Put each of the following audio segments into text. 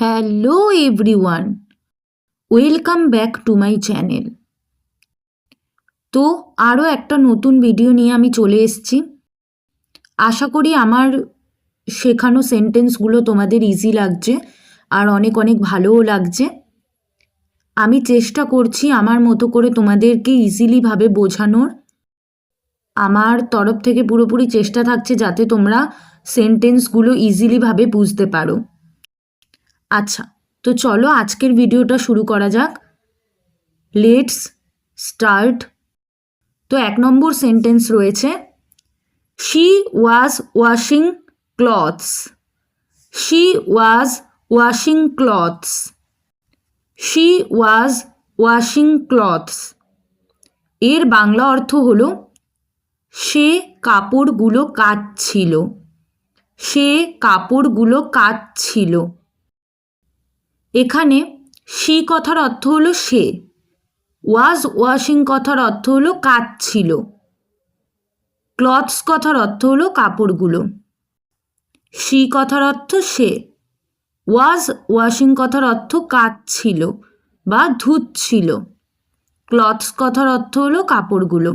Hello everyone, welcome back to my channel. তো আরও একটা নতুন ভিডিও নিয়ে আমি চলে এসেছি। আশা করি আমার শেখানো সেন্টেন্সগুলো তোমাদের ইজি লাগছে আর অনেক অনেক ভালোও লাগছে। আমি চেষ্টা করছি আমার মতো করে তোমাদেরকে ইজিলিভাবে বোঝানোর। আমার তরফ থেকে পুরোপুরি চেষ্টা থাকছে যাতে তোমরা সেন্টেন্সগুলো ইজিলিভাবে বুঝতে পারো। আচ্ছা, তো চলো আজকের ভিডিওটা শুরু করা যাক। Let's start. তো 1 নম্বর সেন্টেন্স রয়েছে, she was washing clothes. She was washing clothes. She was washing clothes. এর বাংলা অর্থ হলো সে কাপড়গুলো কাচছিল। সে কাপড়গুলো কাচছিল। এখানে শি কথার অর্থ হলো সে, ওয়াজ ওয়াশিং কথার অর্থ হলো কাচছিল, ক্লথস কথার অর্থ হলো কাপড়গুলো। শি কথার অর্থ সে, ওয়াজ ওয়াশিং কথার অর্থ কাচছিল বা ধুচ্ছিল, ক্লথস কথার অর্থ হলো কাপড়গুলো।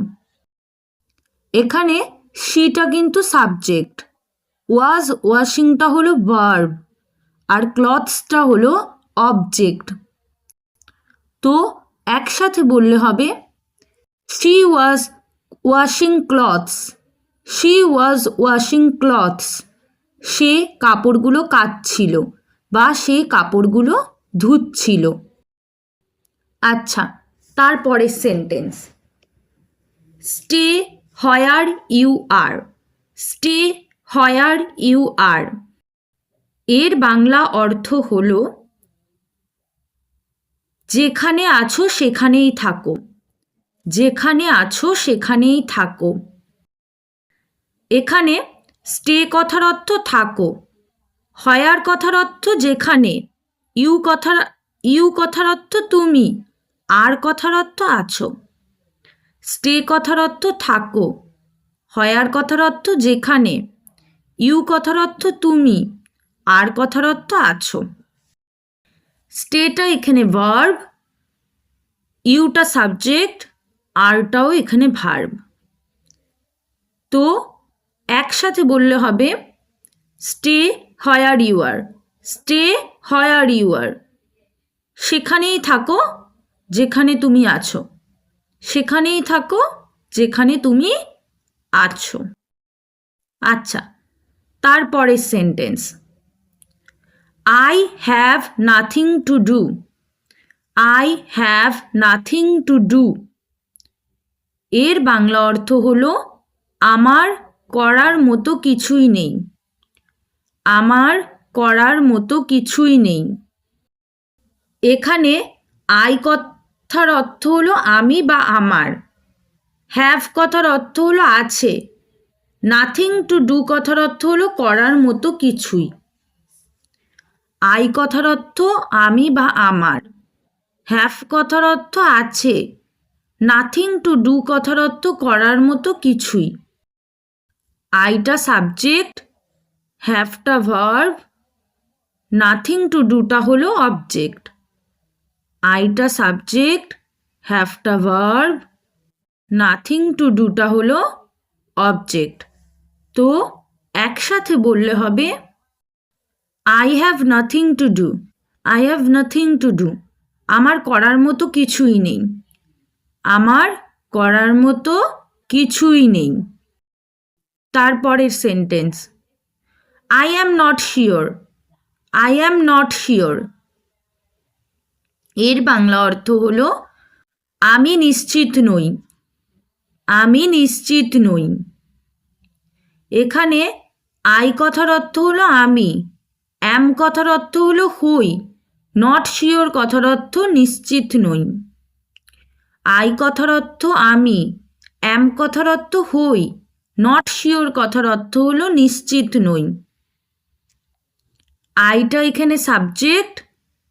এখানে শিটা কিন্তু সাবজেক্ট, ওয়াজ ওয়াশিংটা হলো ভার্ব আর ক্লথসটা হলো অবজেক্ট। তো একসাথে বললে হবে she was washing clothes. She was washing clothes. সে কাপড়গুলো কাচছিল বা সে কাপড়গুলো ধুচ্ছিল। আচ্ছা, তারপরের sentence, stay where you are. Stay where you are. এর বাংলা অর্থ হলো যেখানে আছো সেখানেই থাকো। যেখানে আছো সেখানেই থাকো। এখানে স্টে কথার অর্থ থাকো, হোয়ার কথার অর্থ যেখানে, ইউ কথার অর্থ তুমি, আর কথার অর্থ আছো। স্টে কথার অর্থ থাকো, হোয়ার কথার অর্থ যেখানে, ইউ কথার অর্থ তুমি, আর কথার অর্থ আছো। স্টেটা এখানে ভার্ব, ইউটা সাবজেক্ট, আরটাও এখানে ভার্ব। তো একসাথে বললে হবে stay where you are. Stay where you are. সেখানেই থাকো যেখানে তুমি আছো। সেখানেই থাকো যেখানে তুমি আছো। আচ্ছা, তারপরের sentence, I have nothing to do. I have nothing to do. এর বাংলা অর্থ হলো আমার করার মতো কিছুই নেই। আমার করার মতো কিছুই নেই। এখানে আই কথার অর্থ হলো আমি বা আমার। হ্যাভ কথার অর্থ হলো আছে। নাথিং টু ডু কথার অর্থ হলো করার মতো কিছুই। আই কথার অর্থ আমি বা আমার। হ্যাভ কথার অর্থ আছে। নাথিং টু ডু কথার অর্থ করার মতো কিছুই। আইটা সাবজেক্ট, হ্যাভটা ভার্ব, নাথিং টু ডুটা হলো অবজেক্ট। আইটা সাবজেক্ট, হ্যাভটা ভার্ব, নাথিং টু ডুটা হলো অবজেক্ট। তো একসাথে বললে হবে I have nothing to do. I have nothing to do. আমার করার মতো কিছুই নেই। আমার করার মতো কিছুই নেই। তারপরের sentence, I am not sure. I am not sure. এর বাংলা অর্থ হলো আমি নিশ্চিত নই। আমি নিশ্চিত নই। এখানে আই কথার অর্থ হলো আমি, অ্যাম কথার অর্থ হলো হই, নট শিওর কথার অর্থ নিশ্চিত নই। আই কথার অর্থ আমি, অ্যাম কথার অর্থ হই, নট শিওর কথার অর্থ হলো নিশ্চিত নই। আইটা এখানে সাবজেক্ট,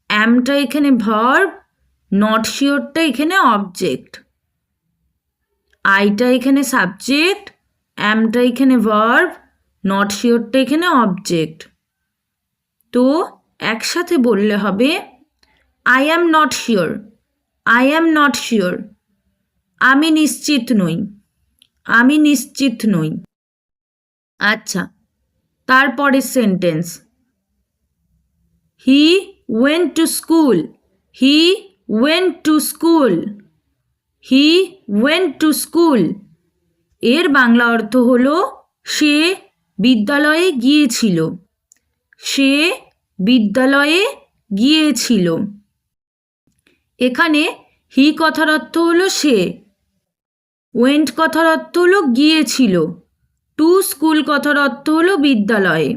অ্যামটা এখানে ভার্ব, নট শিওরটা এখানে অবজেক্ট। আইটা এখানে সাবজেক্ট, অ্যামটা এখানে ভার্ব, নট শিওরটা এখানে অবজেক্ট। তো একসাথে বললে হবে I am not sure, I am not sure. আমি নিশ্চিত নই, আমি নিশ্চিত নই। আচ্ছা, তারপরের sentence, he went to school, he went to school, he went to school. এর বাংলা অর্থ হলো সে বিদ্যালয়ে গিয়েছিল, সে বিদ্যালয়ে গিয়েছিল। এখানে হি কথার অর্থ হলো সে, ওয়েন্ট কথার অর্থ হলো গিয়েছিল, টু স্কুল কথার অর্থ হলো বিদ্যালয়ে।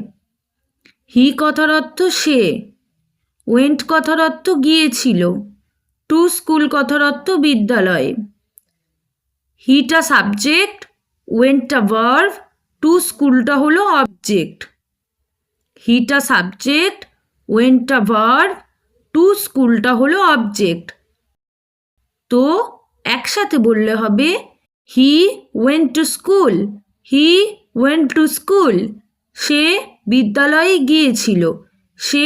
হি কথার অর্থ সে, ওয়েন্ট কথার অর্থ গিয়েছিল, টু স্কুল কথার অর্থ বিদ্যালয়ে। হিটা সাবজেক্ট, ওয়েন্টটা ভার্ব, টু স্কুলটা হলো অবজেক্ট। হিটা সাবজেক্ট, ওয়েন্টটা ভার্ব, টু স্কুলটা হলো অবজেক্ট। তো একসাথে বললে হবে he went to school, he went to school. সে বিদ্যালয়ে গিয়েছিল, সে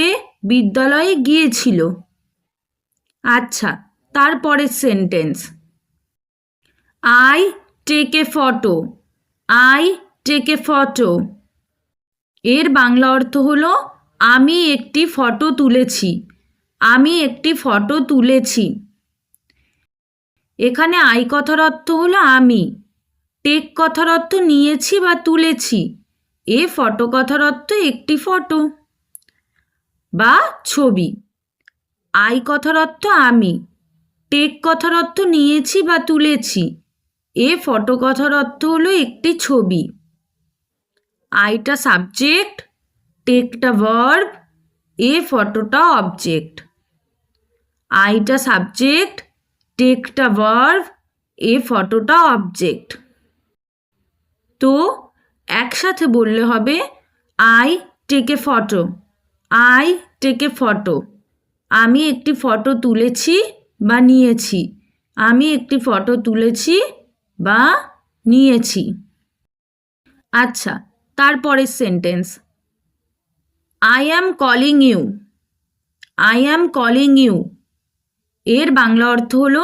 বিদ্যালয়ে গিয়েছিল। আচ্ছা, তারপরের sentence, I take a photo, I take a photo. এর বাংলা অর্থ হলো আমি একটি ফটো তুলেছি, আমি একটি ফটো তুলেছি। এখানে আই কথার অর্থ হলো আমি, টেক কথার অর্থ নিয়েছি বা তুলেছি, এ ফটো কথার অর্থ একটি ফটো বা ছবি। আই কথার অর্থ আমি, টেক কথার অর্থ নিয়েছি বা তুলেছি, এ ফটো কথার অর্থ হলো একটি ছবি। আইটা সাবজেক্ট, টেকটা ভার্ব, এ ফটোটা অবজেক্ট। আইটা সাবজেক্ট, টেকটা ভার্ব, এ ফটোটা অবজেক্ট। তো একসাথে বললে হবে I take a photo, I take a photo. আমি একটি ফটো তুলেছি বা নিয়েছি, আমি একটি ফটো তুলেছি বা নিয়েছি। আচ্ছা, তারপরের sentence, I am calling you, I am calling you. এর বাংলা অর্থ হলো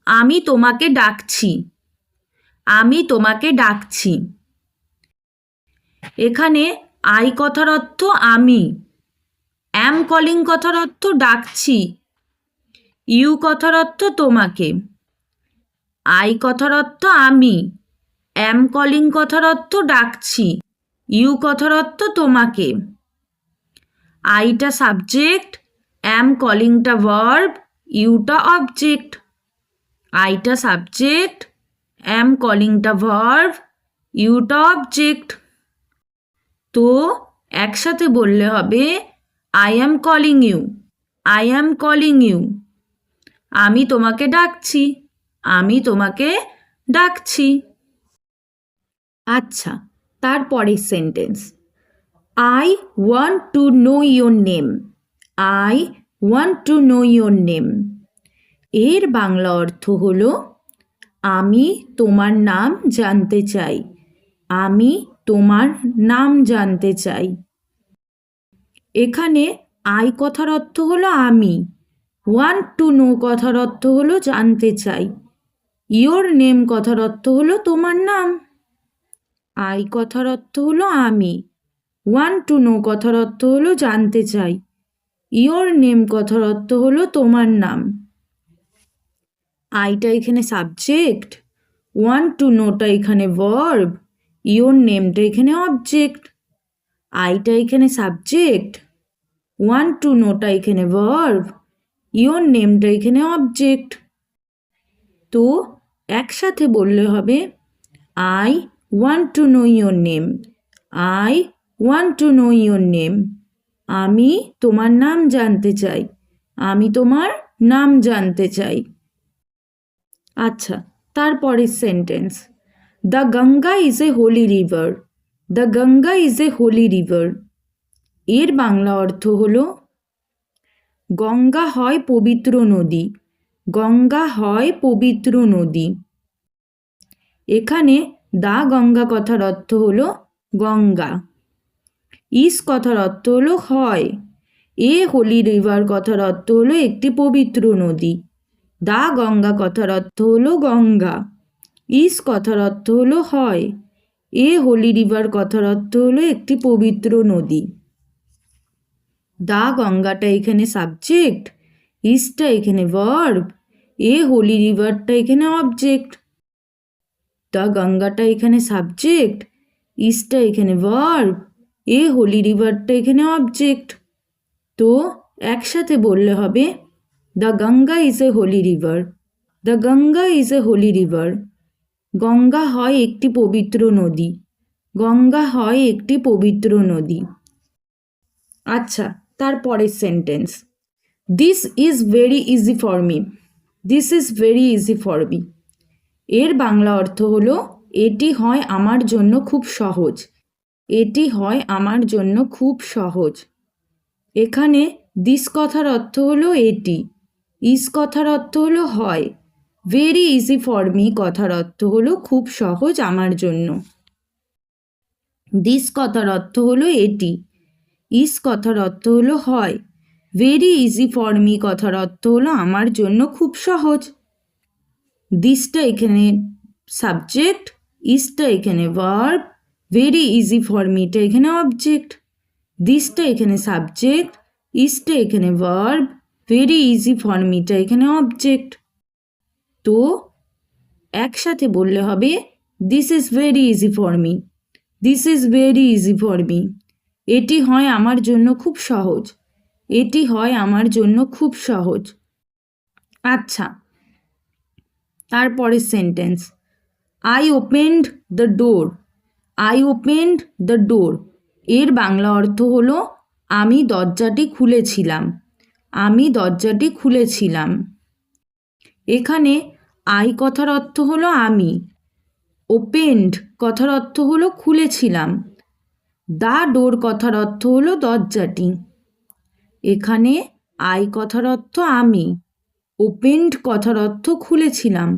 আমি তোমাকে ডাকছি, আমি তোমাকে ডাকছি। এখানে আই কথার অর্থ আমি, অ্যাম কলিং কথার অর্থ ডাকছি, ইউ কথার অর্থ তোমাকে। আই কথার অর্থ আমি, অ্যাম কলিং কথার অর্থ ডাকছি, ইউ কথার অর্থ তোমাকে। আইটা সাবজেক্ট, অ্যাম কলিংটা ভার্ব, ইউটা অবজেক্ট। আইটা সাবজেক্ট, অ্যাম কলিংটা ভার্ব, ইউটা অবজেক্ট। তো একসাথে বললে হবে I am calling you, I am calling you. আমি তোমাকে ডাকছি, আমি তোমাকে ডাকছি। আচ্ছা, তারপরের sentence, I want to know your name, I want to know your name. এর বাংলা অর্থ হলো আমি তোমার নাম জানতে চাই, আমি তোমার নাম জানতে চাই। এখানে আই কথার অর্থ হলো আমি, ওয়ান্ট টু নো কথার অর্থ হলো জানতে চাই, ইয়োর নেম কথার অর্থ হলো তোমার নাম। আই কথার অর্থ হলো আমি, ওয়ান্ট টু নো কথার অর্থ হলো জানতে চাই, ইয়োর নেম কথার অর্থ হলো তোমার নাম। আইটা এখানে সাবজেক্ট, ওয়ান্ট টু নোটা এখানে ভার্ব, ইয়োর নেমটা এখানে অবজেক্ট। আইটা এখানে সাবজেক্ট, ওয়ান্ট টু নোটা এখানে ভার্ব, ইয়োর নেমটা এখানে অবজেক্ট। তো একসাথে বললে হবে I want to know your name, I want to know your name. আমি তোমার নাম জানতে চাই, আমি তোমার নাম জানতে চাই। আচ্ছা, তারপরের sentence, the Ganga is a holy river, the Ganga is a holy river. এর বাংলা অর্থ হলো গঙ্গা হয় পবিত্র নদী, গঙ্গা হয় পবিত্র নদী। এখানে দা গঙ্গা কথার অর্থ হলো গঙ্গা, ইস কথার অর্থ হলো হয়, এ হোলি রিভার কথার অর্থ হলো একটি পবিত্র নদী। দা গঙ্গা কথার অর্থ হলো গঙ্গা। ইস কথার অর্থ হলো হয়। এ হোলি রিভার কথার অর্থ হলো একটি পবিত্র নদী। দা গঙ্গাটা এখানে সাবজেক্ট, ইসটা এখানে ভার্ব, এ হোলি রিভারটা এখানে অবজেক্ট। দা গঙ্গাটা এখানে সাবজেক্ট, ইসটা এখানে ভার্ব, এ হোলি রিভারটা এখানে অবজেক্ট। তো একসাথে বললে হবে the Ganga is a holy river. The Ganga is a holy river. Ganga হয় একটি পবিত্র নদী। গঙ্গা হয় একটি পবিত্র নদী। আচ্ছা, তারপরের sentence, this is very easy for me. This is very easy for me. এর বাংলা অর্থ হলো এটি হয় আমার জন্য খুব সহজ। এটি হয় আমার জন্য খুব সহজ। এখানে দিস কথার অর্থ হলো এটি, ইজ কথার অর্থ হলো হয়, ভেরি ইজি ফর মি কথার অর্থ হলো খুব সহজ আমার জন্য। দিস কথার অর্থ হলো এটি, ইজ কথার অর্থ হলো হয়, ভেরি ইজি ফর মি কথার অর্থ হলো আমার জন্য খুব সহজ। দিসটা এখানে সাবজেক্ট, ইজটা এখানে ভার্ব, ভেরি ইজি ফর মিটা এখানে অবজেক্ট। দিসটা এখানে সাবজেক্ট, ইজটা এখানে ভার্ব, ভেরি ইজি ফর মিটা এখানে অবজেক্ট। তো একসাথে বললে হবে this is very easy for me. This is very easy for me. এটি হয় আমার জন্য খুব সহজ। এটি হয় আমার জন্য খুব সহজ। আচ্ছা, তারপরের sentence, I opened the door. I opened the ডোর। এর বাংলা অর্থ হলো আমি দরজাটি খুলেছিলাম। আমি দরজাটি খুলেছিলাম। এখানে আই কথার অর্থ হলো আমি, ওপেন্ড কথার অর্থ হলো খুলেছিলাম, দ্য ডোর কথার অর্থ হলো দরজাটি। এখানে আই কথার অর্থ আমি, ওপেন্ড কথার অর্থ খুলেছিলাম,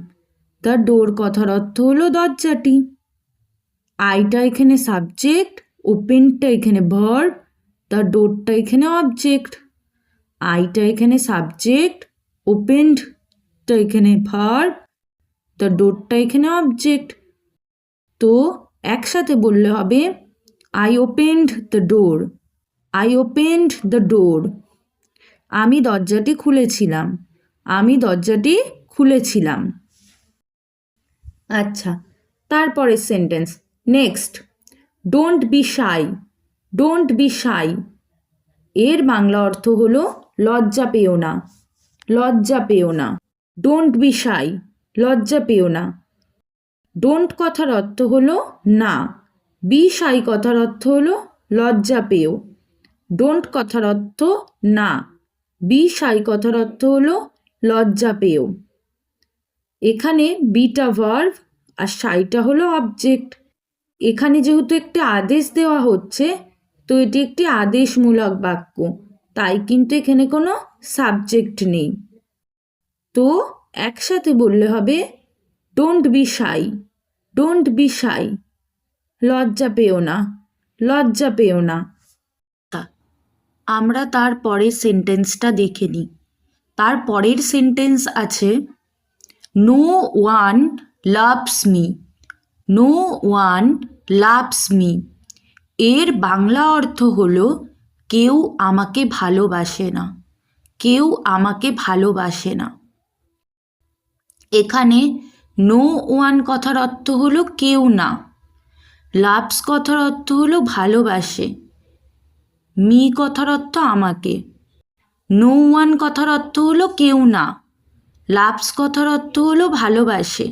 দ্য ডোর কথার অর্থ হলো দরজাটি। আইটা এখানে সাবজেক্ট, ওপেনটা এখানে ভার্ব, দ্য ডোরটা এখানে অবজেক্ট। আইটা এখানে সাবজেক্ট, ওপেনটা এখানে ভার্ব, দ্য ডোরটা এখানে অবজেক্ট। তো একসাথে বললে হবে I opened the door. I opened the door. আমি দরজাটি খুলেছিলাম। আমি দরজাটি খুলেছিলাম। আচ্ছা, তারপরের sentence, next, don't be shy. Don't be shy. এর বাংলা অর্থ হলো লজ্জা পেও না। লজ্জা পেও না। ডোন্ট বি শাই, লজ্জা পেও না। ডোন্ট কথার অর্থ হলো না। বি শাই কথার অর্থ হলো লজ্জা পেও। ডোন্ট কথার অর্থ না। বি শাই কথার অর্থ হলো লজ্জা পেও। এখানে বিটা ভার্ব আর শাইটা হলো অবজেক্ট। এখানে যেহেতু একটি আদেশ দেওয়া হচ্ছে, তো এটি একটি আদেশমূলক বাক্য, তাই কিন্তু এখানে কোনো সাবজেক্ট নেই। তো একসাথে বললে হবে don't be shy. Don't be shy. লজ্জা পেও না। লজ্জা পেও না। আমরা তার পরের সেন্টেন্সটা দেখে নিই। তার পরের সেন্টেন্স আছে, no one loves me. No one loves me. এর বাংলা অর্থ হলো কেউ আমাকে ভালোবাসে না। কেউ আমাকে ভালোবাসে না। এখানে নো ওয়ান কথার অর্থ হলো কেউ না। লাভস কথার অর্থ হলো ভালোবাসে। মি কথার অর্থ আমাকে। নো ওয়ান কথার অর্থ হলো কেউ না। লাভস কথার অর্থ হলো ভালোবাসে।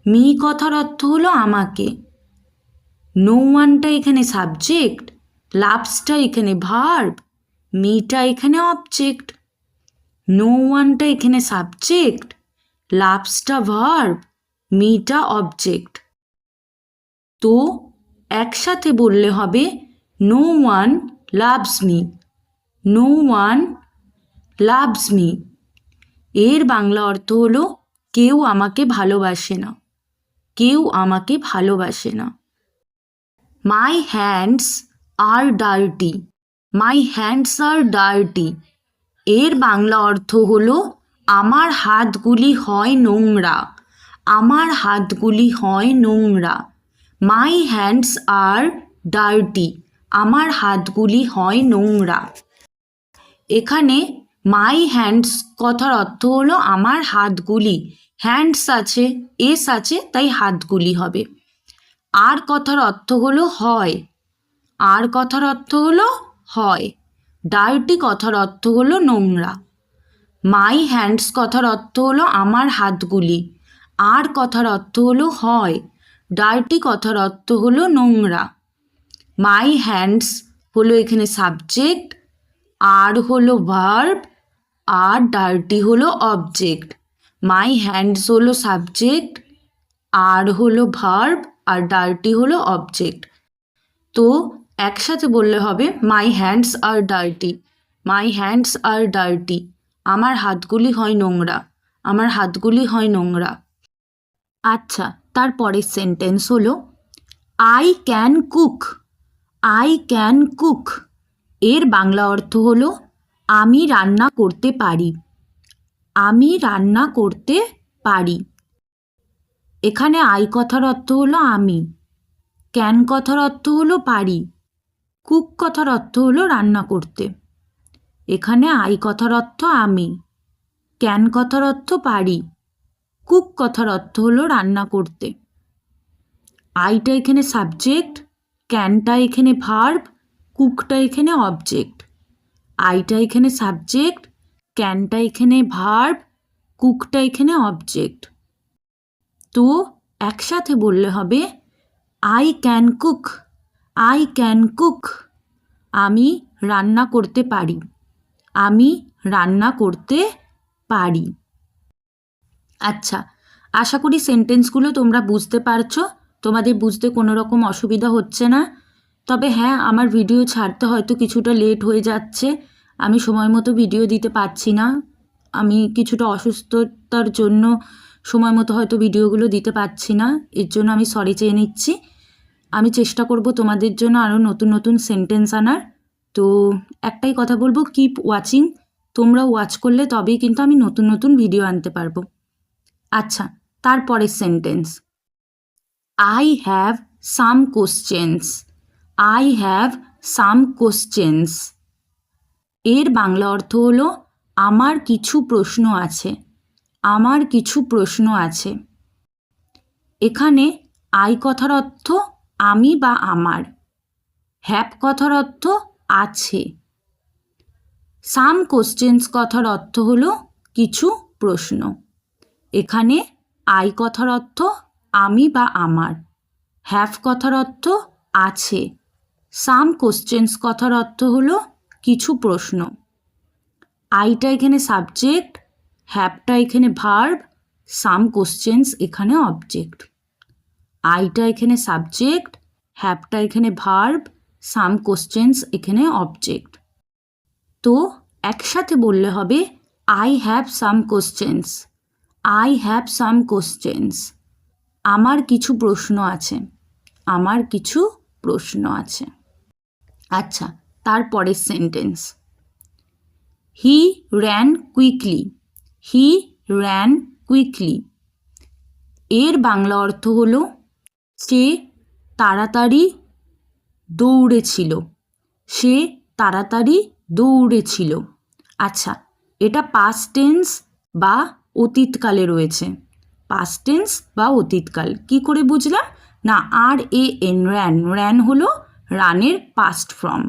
মি কথার অর্থ হলো আমাকে। নো ওয়ানটা এখানে সাবজেক্ট, লাভসটা এখানে ভার্ব, মিটা এখানে অবজেক্ট। নো ওয়ানটা এখানে সাবজেক্ট, লাভসটা ভার্ব, মিটা অবজেক্ট। তো একসাথে বললে হবে no one loves me. No one loves me. এর বাংলা অর্থ হলো কেউ আমাকে ভালোবাসে না। কেউ আমাকে ভালোবাসে না। My hands R dirty. My hands R dirty এর বাংলা অর্থ হলো আমার হাতগুলি হয় নোংরা। আমার হাতগুলি হয় নোংরা। মাই হ্যান্ডস আর ডার্টি আমার হাতগুলি হয় নোংরা। এখানে মাই হ্যান্ডস কথার অর্থ হলো আমার হাতগুলি। হ্যান্ডস আছে, এস আছে, তাই হাতগুলি হবে। আর কথার অর্থ হলো হয়। আর কথার অর্থ হলো হয়। ডার্টি কথার অর্থ হলো নোংরা। মাই হ্যান্ডস কথার অর্থ হলো আমার হাতগুলি। আর কথার অর্থ হলো হয়। ডার্টি কথার অর্থ হলো নোংরা। মাই হ্যান্ডস হলো এখানে সাবজেক্ট, আর হলো ভার্ব, আর ডার্টি হলো অবজেক্ট। মাই হ্যান্ডস হলো সাবজেক্ট, আর হলো ভার্ব, আর ডার্টি হলো অবজেক্ট। তো একসাথে বললে হবে my hands R dirty. My hands R dirty আমার হাতগুলি হয় নোংরা। আমার হাতগুলি হয় নোংরা। আচ্ছা, তারপরের সেন্টেন্স হলো I can cook. I can cook এর বাংলা অর্থ হলো আমি রান্না করতে পারি। আমি রান্না করতে পারি। এখানে আই কথার অর্থ হলো আমি। ক্যান কথার অর্থ হলো পারি। কুক কথার অর্থ হলো রান্না করতে। এখানে আই কথার অর্থ আমি। ক্যান কথার অর্থ পারি। কুক কথার অর্থ হলো রান্না করতে। আইটা এখানে সাবজেক্ট, ক্যানটা এখানে ভার্ব, কুকটা এখানে অবজেক্ট। আইটা এখানে সাবজেক্ট, ক্যানটা এখানে ভার্ব, কুকটা এখানে অবজেক্ট। তো একসাথে বললে হবে I can cook. I can cook আমি রান্না করতে পারি। আমি রান্না করতে পারি। আচ্ছা, আশা করি সেন্টেন্সগুলো তোমরা বুঝতে পারছো। তোমাদের বুঝতে কোনো রকম অসুবিধা হচ্ছে না। তবে হ্যাঁ, আমার ভিডিও ছাড়তে হয়তো কিছুটা লেট হয়ে যাচ্ছে। আমি সময় মতো ভিডিও দিতে পারছি না। আমি কিছুটা অসুস্থতার জন্য সময় মতো হয়তো ভিডিওগুলো দিতে পারছি না। এর জন্য আমি সরি চেয়ে নিচ্ছি। আমি চেষ্টা করব তোমাদের জন্য আরও নতুন নতুন সেন্টেন্স আনার। তো একটাই কথা বলবো, কিপ ওয়াচিং। তোমরা ওয়াচ করলে তবেই কিন্তু আমি নতুন নতুন ভিডিও আনতে পারবো। আচ্ছা, তারপরের sentence I have some questions. I have some questions এর বাংলা অর্থ হলো আমার কিছু প্রশ্ন আছে। আমার কিছু প্রশ্ন আছে। এখানে আই কথার অর্থ আমি বা আমার। হ্যাভ কথার অর্থ আছে। সাম কোশ্চেন্স কথার অর্থ হলো কিছু প্রশ্ন। এখানে আই কথার অর্থ আমি বা আমার। হ্যাভ কথার অর্থ আছে। সাম কোশ্চেন্স কথার অর্থ হলো কিছু প্রশ্ন। আইটা এখানে সাবজেক্ট, হ্যাভটা এখানে ভার্ব, সাম কোশ্চেন্স এখানে অবজেক্ট। আইটা এখানে সাবজেক্ট, হ্যাভটা এখানে ভার্ব, সাম কোশ্চেন্স এখানে অবজেক্ট। তো একসাথে বললে হবে I have some questions. I have some questions আমার কিছু প্রশ্ন আছে। আমার কিছু প্রশ্ন আছে। আচ্ছা, তারপরের sentence he ran quickly. He ran quickly এর বাংলা অর্থ হলো সে তাড়াতাড়ি দৌড়েছিল। সে তাড়াতাড়ি দৌড়েছিল। আচ্ছা, এটা পাস্ট টেন্স বা অতীতকালে রয়েছে। পাস্ট টেন্স বা অতীতকাল কি করে বুঝলাম না, আর এ এন র্যান। র্যান হলো রানের পাস্ট ফর্ম,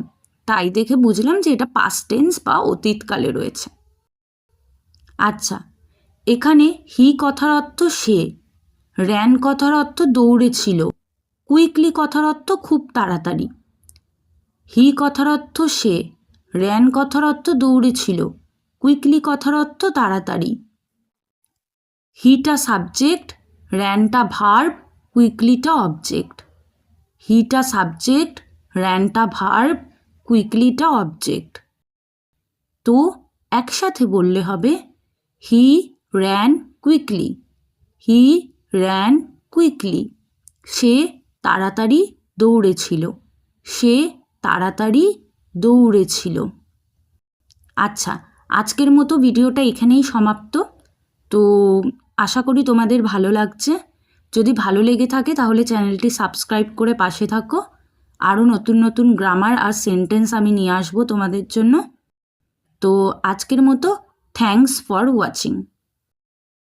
তাই দেখে বুঝলাম যে এটা পাস্ট টেন্স বা অতীতকালে রয়েছে। আচ্ছা, এখানে হি কথার অর্থ সে, র্যান কথার অর্থ দৌড়েছিল, কুইকলি কথার অর্থ খুব তাড়াতাড়ি। হি কথার অর্থ সে, র্যান কথার অর্থ দৌড়েছিল, কুইকলি কথার অর্থ তাড়াতাড়ি। হিটা সাবজেক্ট, র্যানটা ভার্ব, কুইকলিটা অবজেক্ট। হিটা সাবজেক্ট, র্যানটা ভার্ব, কুইকলিটা অবজেক্ট। তো একসাথে বললে হবে he ran quickly. He ran quickly সে তাড়াতাড়ি দৌড়েছিল। সে তাড়াতাড়ি দৌড়েছিল। আচ্ছা, আজকের মতো ভিডিওটা এখানেই সমাপ্ত। তো আশা করি তোমাদের ভালো লাগছে। যদি ভালো লেগে থাকে তাহলে চ্যানেলটি সাবস্ক্রাইব করে পাশে থাকো। আরও নতুন নতুন গ্রামার আর সেন্টেন্স আমি নিয়ে আসবো তোমাদের জন্য। তো আজকের মতো থ্যাঙ্কস ফর ওয়াচিং।